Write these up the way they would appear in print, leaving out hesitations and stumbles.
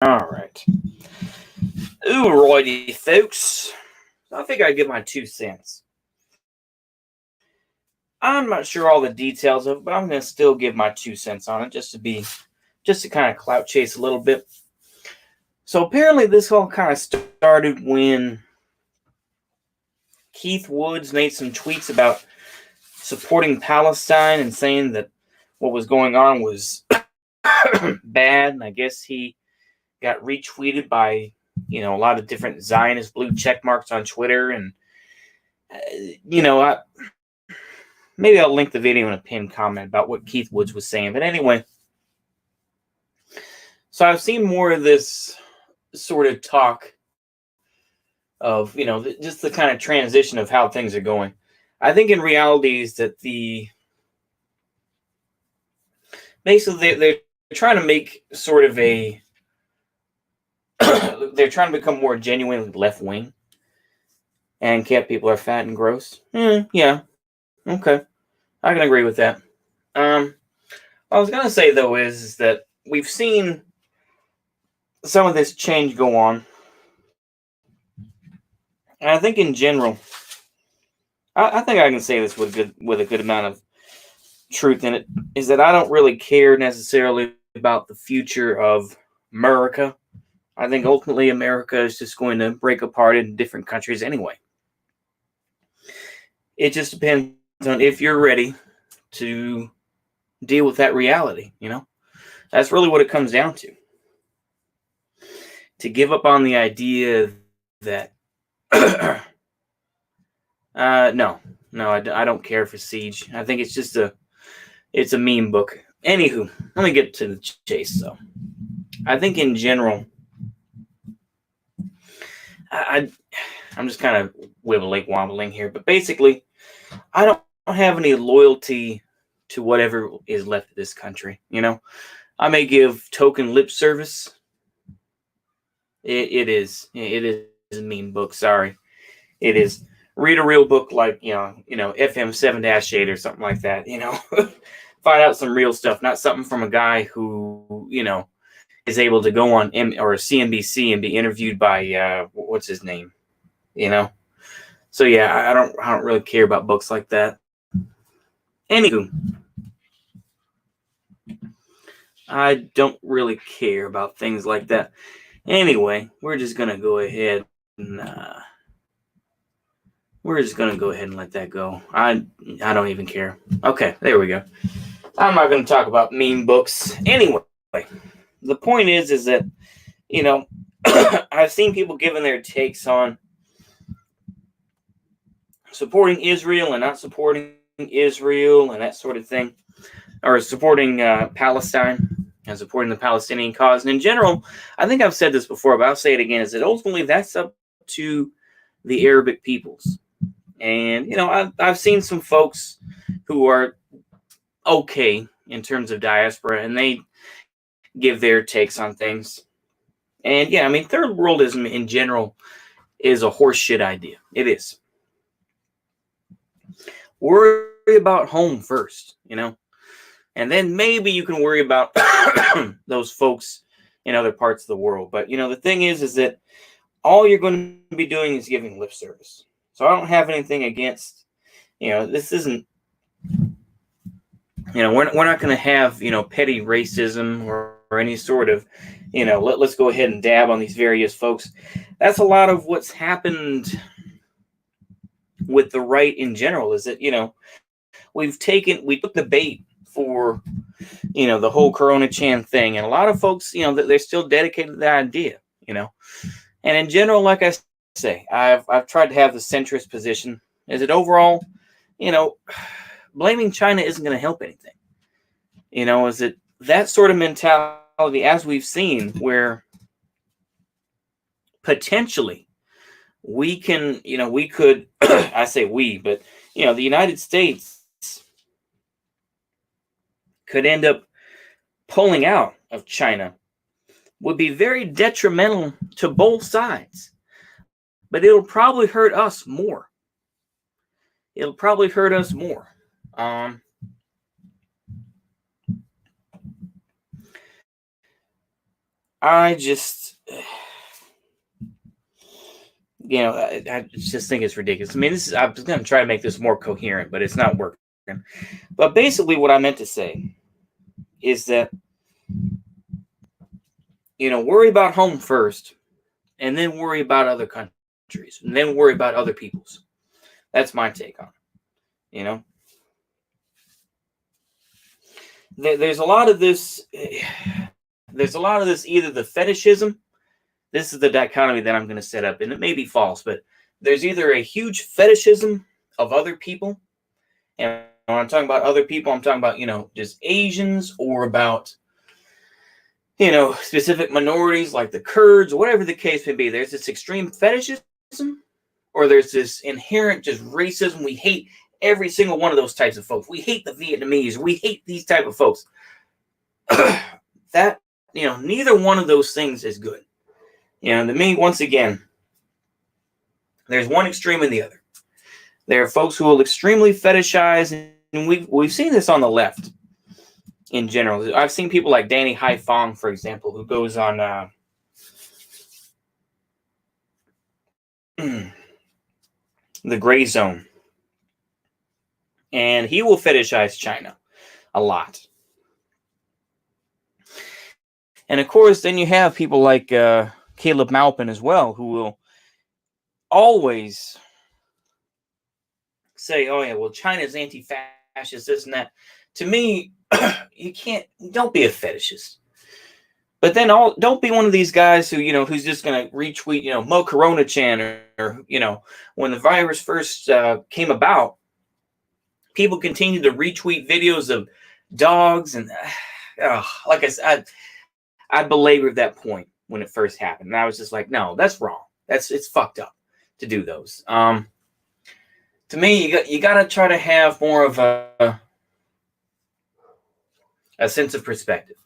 All right. Alrighty, folks. I think I'd give my 2 cents. I'm not sure all the details of it, but I'm going to still give my 2 cents on it just to kind of clout chase a little bit. So apparently this all kind of started when Keith Woods made some tweets about supporting Palestine and saying that what was going on was bad. And I guess he got retweeted by, a lot of different Zionist blue check marks on Twitter. And, maybe I'll link the video in a pinned comment about what Keith Woods was saying. But anyway, so I've seen more of this sort of talk of, just the kind of transition of how things are going. I think in reality is that basically they're trying to make sort of they're trying to become more genuinely left wing, and cat people are fat and gross. Yeah, okay, I can agree with that. What I was gonna say though is that we've seen some of this change go on, and I think in general, I think I can say this with a good amount of truth in it, is that I don't really care necessarily about the future of America. I think ultimately America is just going to break apart into different countries anyway. It just depends on if you're ready to deal with that reality, That's really what it comes down to. To give up on the idea that no, I don't care for Siege. I think it's a meme book. Anywho, let me get to the chase though. I think in general, I'm just kind of wobbling here, but basically, I don't have any loyalty to whatever is left of this country. I may give token lip service. It is a meme book. Sorry, it is. Read a real book like FM 7-8 or something like that. Find out some real stuff, not something from a guy who is able to go on or CNBC and be interviewed by what's his name, So yeah, I don't really care about books like that. Anywho, I don't really care about things like that. Anyway, we're just gonna go ahead and let that go. I don't even care. Okay, there we go. I'm not gonna talk about meme books anyway. The point is that I've seen people giving their takes on supporting Israel and not supporting Israel and that sort of thing, or supporting Palestine and supporting the Palestinian cause. And in general, I think I've said this before, but I'll say it again, is that ultimately that's up to the Arabic peoples. And, I've seen some folks who are okay in terms of diaspora, and they give their takes on things. And yeah, third worldism in general is a horseshit idea. It is. Worry about home first, and then maybe you can worry about those folks in other parts of the world. But, the thing is that all you're going to be doing is giving lip service. So I don't have anything against, this isn't, we're not going to have, petty racism or any sort of, let's go ahead and dab on these various folks. That's a lot of what's happened with the right in general, is that, we took the bait for, the whole Corona Chan thing. And a lot of folks, they're still dedicated to that idea, And in general, like I say, I've tried to have the centrist position. Is it overall, blaming China isn't going to help anything. Is it that sort of mentality, as we've seen, where potentially we can, we could, I say we, but, the United States could end up pulling out of China, would be very detrimental to both sides. But it'll probably hurt us more. I just, I just think it's ridiculous. I mean, I was going to try to make this more coherent, but it's not working. But basically, what I meant to say is that, worry about home first, and then worry about other countries, and then worry about other people's. That's my take on it. There's a lot of this. There's a lot of this, either the fetishism. This is the dichotomy that I'm going to set up, and it may be false, but there's either a huge fetishism of other people, and when I'm talking about other people, I'm talking about, just Asians, or about, specific minorities like the Kurds, or whatever the case may be. There's this extreme fetishism, or there's this inherent just racism. We hate every single one of those types of folks. We hate the Vietnamese. We hate these type of folks. That, neither one of those things is good. To me, once again, there's one extreme and the other. There are folks who will extremely fetishize, and we've seen this on the left in general. I've seen people like Danny Haifong, for example, who goes on the gray zone, and he will fetishize China a lot. And of course, then you have people like Caleb Maupin as well, who will always say, "Oh yeah, well, China's anti-fascist, this and that." To me, don't be a fetishist. But then don't be one of these guys who, who's just going to retweet, Mo Corona Chan, or when the virus first came about, people continued to retweet videos of dogs, and like I said, I belabored that point when it first happened, and I was just like, no, that's wrong. It's fucked up to do those. To me, you got to try to have more of a sense of perspective.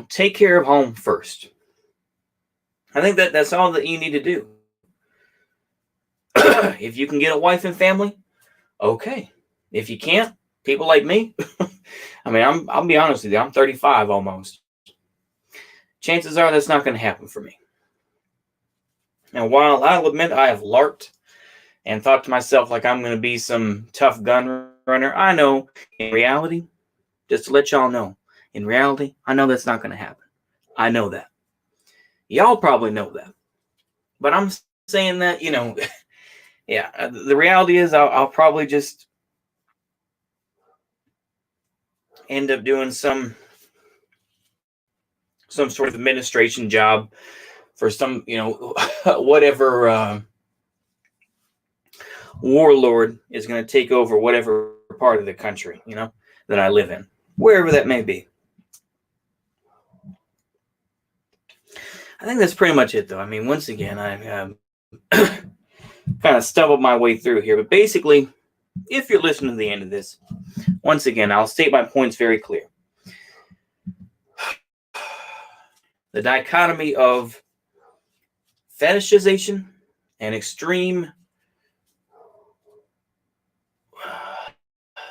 Take care of home first. I think that's all that you need to do. If you can get a wife and family, okay. If you can't, people like me, I mean, I'll be honest with you, I'm 35 almost. Chances are that's not going to happen for me. And while I'll admit I have larped and thought to myself like I'm going to be some tough gun runner, I know in reality, just to let y'all know, in reality, I know that's not going to happen. I know that. Y'all probably know that. But I'm saying that, yeah, the reality is I'll probably just end up doing some sort of administration job for some, whatever warlord is going to take over whatever part of the country, that I live in, wherever that may be. I think that's pretty much it, though. I mean, once again, I kind of stumbled my way through here. But basically, if you're listening to the end of this, once again, I'll state my points very clear. The dichotomy of fetishization and extreme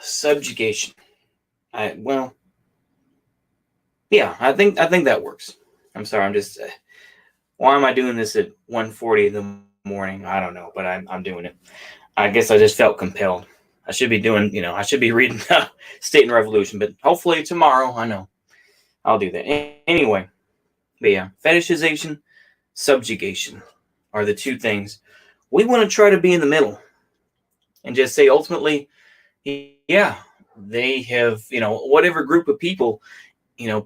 subjugation. I think that works. I'm sorry. I'm just. Why am I doing this at 1:40 in the morning? I don't know, but I'm doing it. I guess I just felt compelled. I should be doing, I should be reading State and Revolution, but hopefully tomorrow, I know, I'll do that. Anyway, but yeah, fetishization, subjugation are the two things. We want to try to be in the middle and just say ultimately, yeah, they have, whatever group of people,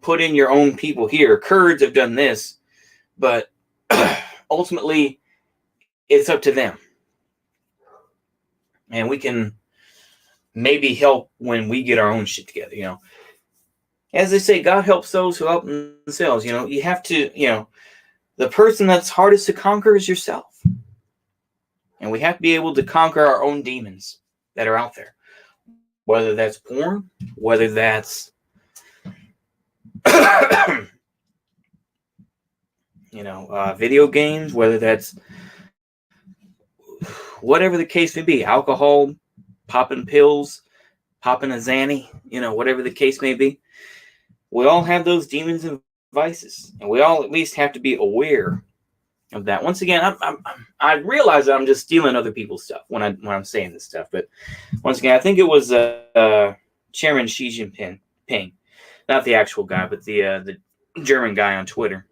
put in your own people here. Kurds have done this, but ultimately it's up to them. And we can maybe help when we get our own shit together, As they say, God helps those who help themselves. You have to, the person that's hardest to conquer is yourself. And we have to be able to conquer our own demons that are out there. Whether that's porn, whether that's, video games, whether that's whatever the case may be, alcohol, popping pills, popping a Xanny, whatever the case may be. We all have those demons devices, and we all at least have to be aware of that. Once again, I realize that I'm just stealing other people's stuff when I'm saying this stuff, but once again, I think it was Chairman Xi Jinping, not the actual guy, but the German guy on Twitter,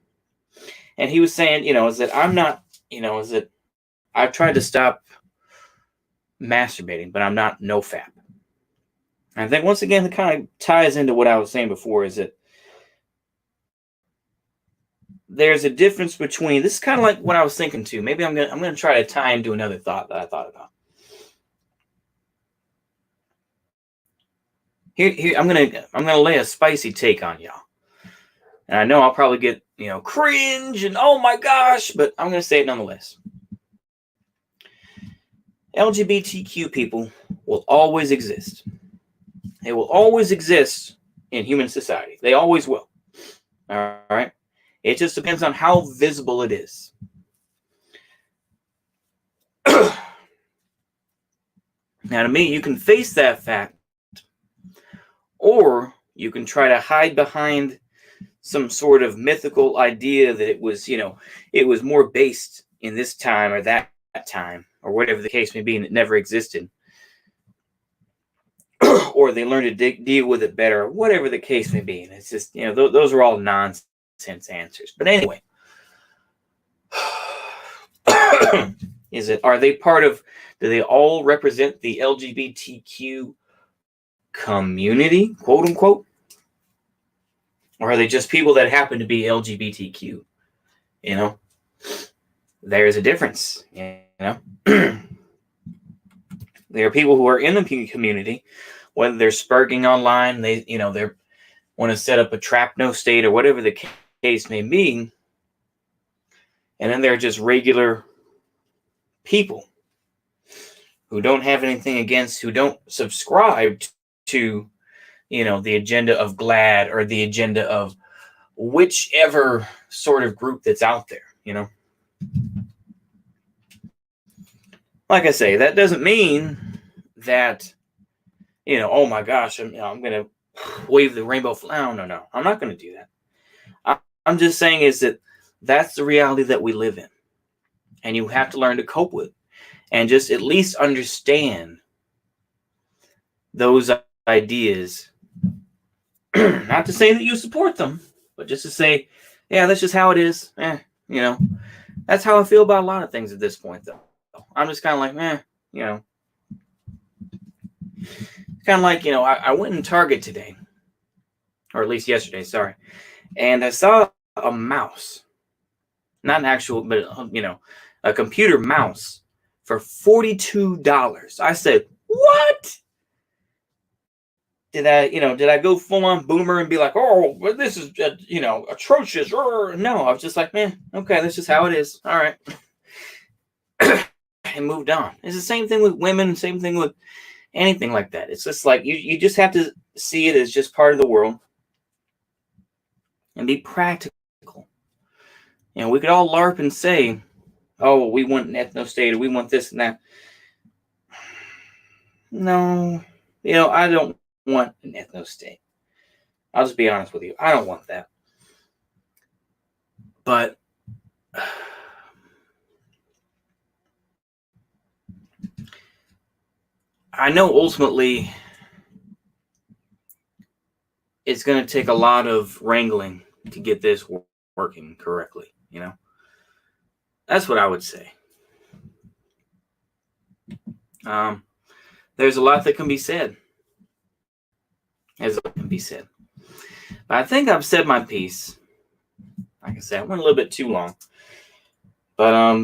and he was saying, is that I'm not, is that I've tried to stop masturbating, but I'm not nofap. And I think once again, it kind of ties into what I was saying before, is that there's a difference between, this is kind of like what I was thinking too. Maybe I'm gonna try to tie into another thought that I thought about. Here I'm gonna lay a spicy take on y'all. And I know I'll probably get, cringe and oh my gosh, but I'm gonna say it nonetheless. LGBTQ people will always exist. They will always exist in human society. They always will. All right. It just depends on how visible it is. Now, to me, you can face that fact, or you can try to hide behind some sort of mythical idea that it was, it was more based in this time or that time, or whatever the case may be, and it never existed. Or they learned to deal with it better, or whatever the case may be. And it's just, those are all nonsense answers. But anyway, are they part of, do they all represent the LGBTQ community, quote unquote? Or are they just people that happen to be LGBTQ? There's a difference, There are people who are in the community, whether they're sparking online, they want to set up a trap no state or whatever the case may be. And then they're just regular people who don't have anything against, who don't subscribe to, the agenda of GLAAD or the agenda of whichever sort of group that's out there, Like I say, that doesn't mean that, oh my gosh, I'm going to wave the rainbow flag. No. I'm not going to do that. I'm just saying is that that's the reality that we live in. And you have to learn to cope with and just at least understand those ideas. Not to say that you support them, but just to say, yeah, that's just how it is. That's how I feel about a lot of things at this point, though. I'm just kind of like, kind of like, I went in Target today, or at least yesterday, sorry, and I saw a mouse, not an actual, but, a computer mouse for $42. I said, what? Did I go full on boomer and be like, oh, well, this is, atrocious? No, I was just like, man, okay, that's just how it is. All right. And moved on. It's the same thing with women, same thing with anything like that. It's just like, you just have to see it as just part of the world and be practical. We could all LARP and say, oh, we want an ethno-state, or we want this and that. No, I don't want an ethno-state. I'll just be honest with you. I don't want that. But I know ultimately it's going to take a lot of wrangling to get this working correctly, That's what I would say. There's a lot that can be said. But I think I've said my piece. Like I said, I went a little bit too long. But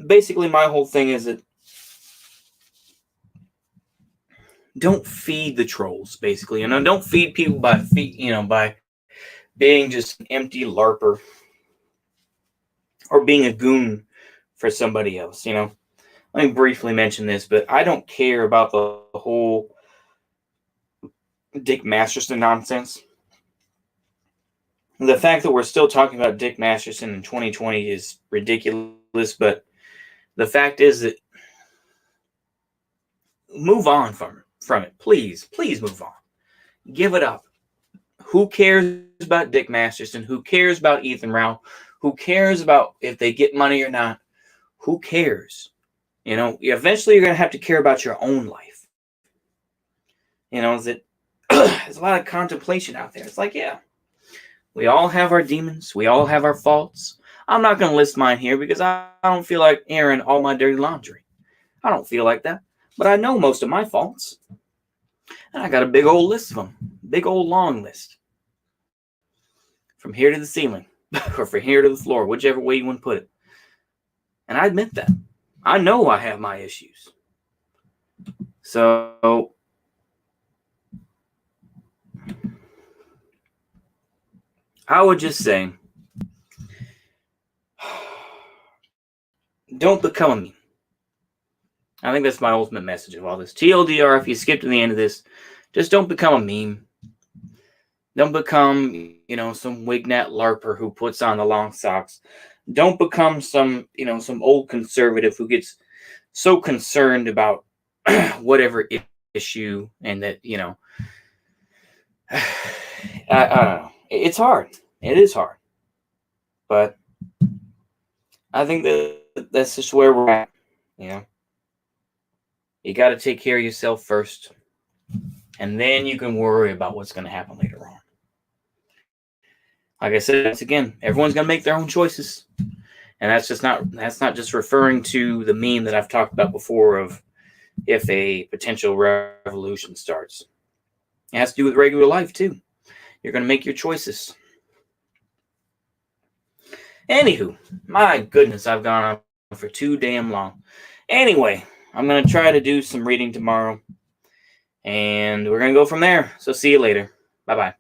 basically my whole thing is that don't feed the trolls, basically. Don't feed people by being just an empty LARPer or being a goon for somebody else, Let me briefly mention this, but I don't care about the whole Dick Masterson nonsense. The fact that we're still talking about Dick Masterson in 2020 is ridiculous, but the fact is that move on from it. Please move on. Give it up. Who cares about Dick Masterson? Who cares about Ethan Rao? Who cares about if they get money or not? Who cares? You know, eventually you're going to have to care about your own life. You know, is it there's a lot of contemplation out there. It's like, yeah, we all have our demons. We all have our faults. I'm not going to list mine here because I don't feel like airing all my dirty laundry. I don't feel like that. But I know most of my faults. And I got a big old list of them. Big old long list. From here to the ceiling. Or from here to the floor. Whichever way you want to put it. And I admit that. I know I have my issues. So I would just say, don't become a meme. I think that's my ultimate message of all this. TLDR, if you skip to the end of this, just don't become a meme. Don't become, you know, some Wignat LARPer who puts on the long socks. Don't become some, you know, some old conservative who gets so concerned about whatever issue and that, you know, I don't know. It's hard. It is hard. But I think that's just where we're at, you know. You got to take care of yourself first, and then you can worry about what's going to happen later on. Like I said, once again, everyone's going to make their own choices, and that's not just referring to the meme that I've talked about before of if a potential revolution starts. It has to do with regular life too. You're going to make your choices. Anywho, my goodness, I've gone on for too damn long. Anyway, I'm going to try to do some reading tomorrow, and we're going to go from there. So see you later. Bye-bye.